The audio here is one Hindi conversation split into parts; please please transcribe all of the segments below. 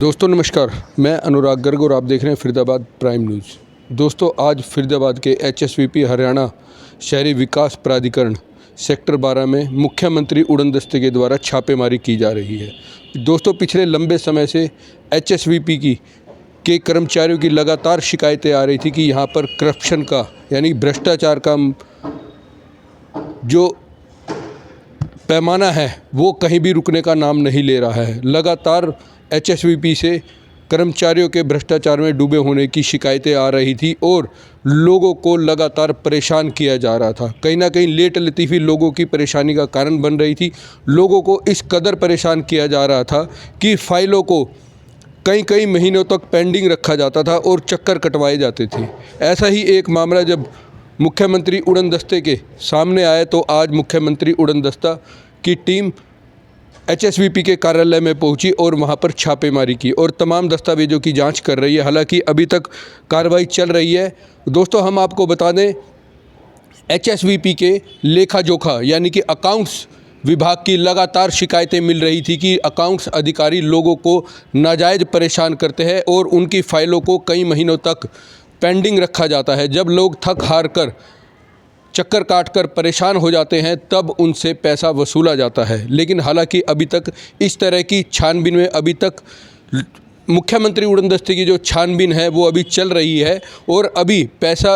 दोस्तों नमस्कार, मैं अनुराग गर्ग और आप देख रहे हैं फरीदाबाद प्राइम न्यूज़। दोस्तों आज फरीदाबाद के एचएसवीपी हरियाणा शहरी विकास प्राधिकरण सेक्टर 12 में मुख्यमंत्री उड़न दस्ते के द्वारा छापेमारी की जा रही है। दोस्तों पिछले लंबे समय से एचएसवीपी के कर्मचारियों की लगातार शिकायतें आ रही थी कि यहाँ पर करप्शन का यानी भ्रष्टाचार का जो पैमाना है वो कहीं भी रुकने का नाम नहीं ले रहा है। लगातार एचएसवीपी से कर्मचारियों के भ्रष्टाचार में डूबे होने की शिकायतें आ रही थी और लोगों को लगातार परेशान किया जा रहा था। कहीं ना कहीं लेट लतीफ़ी लोगों की परेशानी का कारण बन रही थी। लोगों को इस कदर परेशान किया जा रहा था कि फ़ाइलों को कई कई महीनों तक पेंडिंग रखा जाता था और चक्कर कटवाए जाते थे। ऐसा ही एक मामला जब मुख्यमंत्री उड़न दस्ते के सामने आया तो आज मुख्यमंत्री उड़न दस्ता की टीम एचएसवीपी के कार्यालय में पहुंची और वहां पर छापेमारी की और तमाम दस्तावेजों की जांच कर रही है। हालांकि अभी तक कार्रवाई चल रही है। दोस्तों हम आपको बता दें, एचएसवीपी के लेखा जोखा यानी कि अकाउंट्स विभाग की लगातार शिकायतें मिल रही थी कि अकाउंट्स अधिकारी लोगों को नाजायज़ परेशान करते हैं और उनकी फ़ाइलों को कई महीनों तक पेंडिंग रखा जाता है। जब लोग थक हार कर चक्कर काटकर परेशान हो जाते हैं तब उनसे पैसा वसूला जाता है। लेकिन हालांकि अभी तक इस तरह की छानबीन में अभी तक मुख्यमंत्री उड़न दस्ते की जो छानबीन है वो अभी चल रही है और अभी पैसा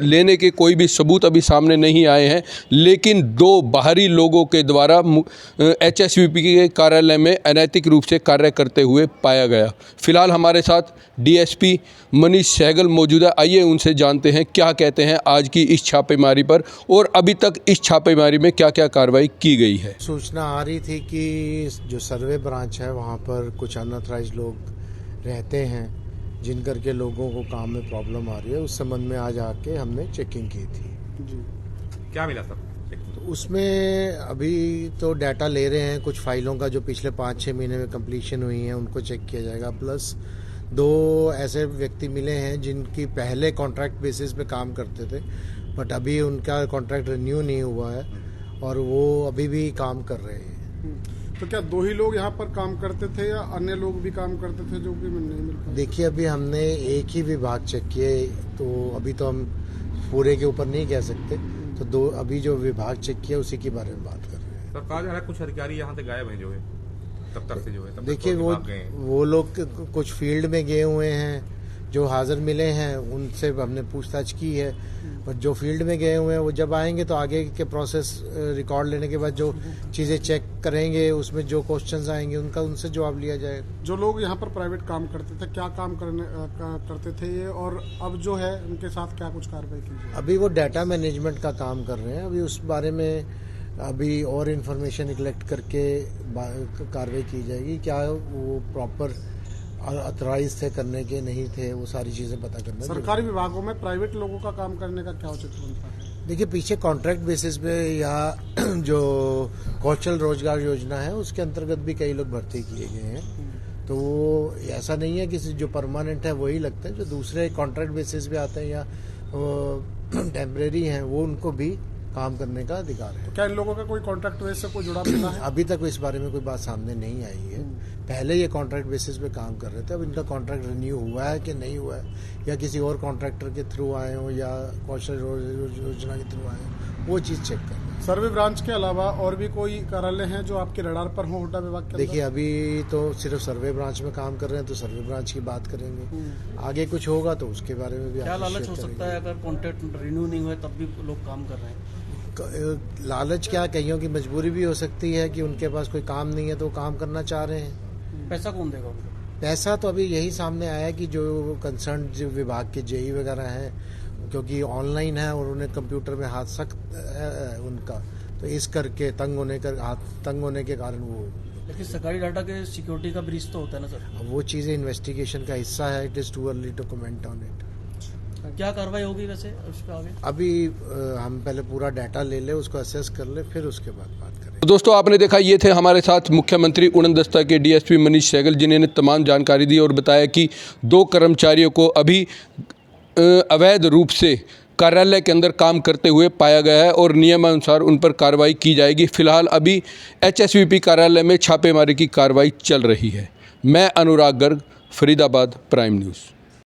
लेने के कोई भी सबूत अभी सामने नहीं आए हैं। लेकिन दो बाहरी लोगों के द्वारा एचएसवीपी के कार्यालय में अनैतिक रूप से कार्य करते हुए पाया गया। फिलहाल हमारे साथ डीएसपी मनीष सहगल मौजूद है। आइए उनसे जानते हैं क्या कहते हैं आज की इस छापेमारी पर और अभी तक इस छापेमारी में क्या क्या कार्रवाई की गई है। सूचना आ रही थी कि जो सर्वे ब्रांच है वहाँ पर कुछ अनऑथराइज्ड लोग रहते हैं जिन करके लोगों को काम में प्रॉब्लम आ रही है। उस संबंध में आज आके हमने चेकिंग की थी जी। क्या मिला सर? तो उसमें अभी तो डाटा ले रहे हैं, कुछ फाइलों का जो पिछले 5-6 महीने में कंप्लीशन हुई है उनको चेक किया जाएगा। प्लस 2 ऐसे व्यक्ति मिले हैं जिनकी पहले कॉन्ट्रैक्ट बेसिस पे काम करते थे बट अभी उनका कॉन्ट्रैक्ट रिन्यू नहीं हुआ है और वो अभी भी काम कर रहे हैं। तो क्या 2 ही लोग यहाँ पर काम करते थे या अन्य लोग भी काम करते थे जो कि नहीं मिल पाए? देखिए अभी हमने एक ही विभाग चेक किए तो अभी तो हम पूरे के ऊपर नहीं कह सकते। तो अभी जो विभाग चेक किया उसी के बारे में बात कर रहे हैं। सर कहा जा रहा है कुछ अधिकारी यहाँ से गायब हैं जो है दफ्तर से जो है। देखिए वो लोग कुछ फील्ड में गए हुए हैं, जो हाजिर मिले हैं उनसे हमने पूछताछ की है। पर जो फील्ड में गए हुए हैं वो जब आएंगे तो आगे के प्रोसेस रिकॉर्ड लेने के बाद जो चीज़ें चेक करेंगे उसमें जो क्वेश्चंस आएंगे उनका उनसे जवाब लिया जाएगा। जो लोग यहाँ पर प्राइवेट काम करते थे क्या काम करते थे ये, और अब जो है उनके साथ क्या कुछ कार्रवाई की जाए? अभी वो डाटा मैनेजमेंट का काम कर रहे हैं। अभी उस बारे में अभी और इन्फॉर्मेशन कलेक्ट करके कार्रवाई की जाएगी। क्या वो प्रॉपर ऑथराइज थे करने के नहीं थे वो सारी चीज़ें पता करना। सरकारी विभागों में प्राइवेट लोगों का काम करने का क्या उचित बनता है? देखिए पीछे कॉन्ट्रैक्ट बेसिस पे या जो कौशल रोजगार योजना है उसके अंतर्गत भी कई लोग भर्ती किए गए हैं। तो वो ऐसा नहीं है कि जो परमानेंट है वही लगते हैं, जो दूसरे कॉन्ट्रैक्ट बेसिस पे आते हैं या टेम्परेरी हैं वो उनको भी काम करने का अधिकार है। तो क्या इन लोगों का कोई कॉन्ट्रैक्ट बेस से कोई जुड़ा मिला है? अभी तक इस बारे में कोई बात सामने नहीं आई है। पहले ये कॉन्ट्रैक्ट बेसिस पे काम कर रहे थे। अब इनका कॉन्ट्रैक्ट रिन्यू हुआ है कि नहीं हुआ है या किसी और कॉन्ट्रैक्टर के थ्रू आए हो या कौशल योजना के थ्रू आए हो वो चीज़ चेक कर रहे हैं। सर्वे ब्रांच के अलावा और भी कोई कार्यालय हैं जो आपके रडार पर हो हुड्डा विभाग के? देखिए अभी तो सिर्फ सर्वे ब्रांच में काम कर रहे हैं तो सर्वे ब्रांच की बात करेंगे। आगे कुछ होगा तो उसके बारे में भी क्या लालच हो सकता है अगर कॉन्ट्रैक्ट रिन्यू नहीं हुआ तब भी लोग काम कर रहे हैं? लालच क्या, कईयों की मजबूरी भी हो सकती है कि उनके पास कोई काम नहीं है तो काम करना चाह रहे हैं। पैसा कौन देगा उनको? पैसा तो अभी यही सामने आया है कि जो कंसर्न जो विभाग के जेई वगैरह हैं, क्योंकि ऑनलाइन है और उन्हें कंप्यूटर में हाथ सख्त है उनका, तो इस करके तंग होने के कारण वो। लेकिन सरकारी डाटा के सिक्योरिटी का ब्रीच तो होता है ना सर? वो चीज़ें इन्वेस्टिगेशन का हिस्सा है। It is too early to comment on it. क्या कार्रवाई होगी वैसे उस पर आगे? अभी हम पहले पूरा डाटा ले ले, उसको असेस कर ले, फिर उसके बाद बात करें। तो दोस्तों आपने देखा ये थे हमारे साथ मुख्यमंत्री उड़न दस्ता के डीएसपी मनीष सहगल जिन्होंने तमाम जानकारी दी और बताया कि 2 कर्मचारियों को अभी अवैध रूप से कार्यालय के अंदर काम करते हुए पाया गया है और नियमानुसार उन पर कार्रवाई की जाएगी। फिलहाल अभी एचएसवीपी कार्यालय में छापेमारी की कार्रवाई चल रही है। मैं अनुराग गर्ग, फरीदाबाद, प्राइम न्यूज़।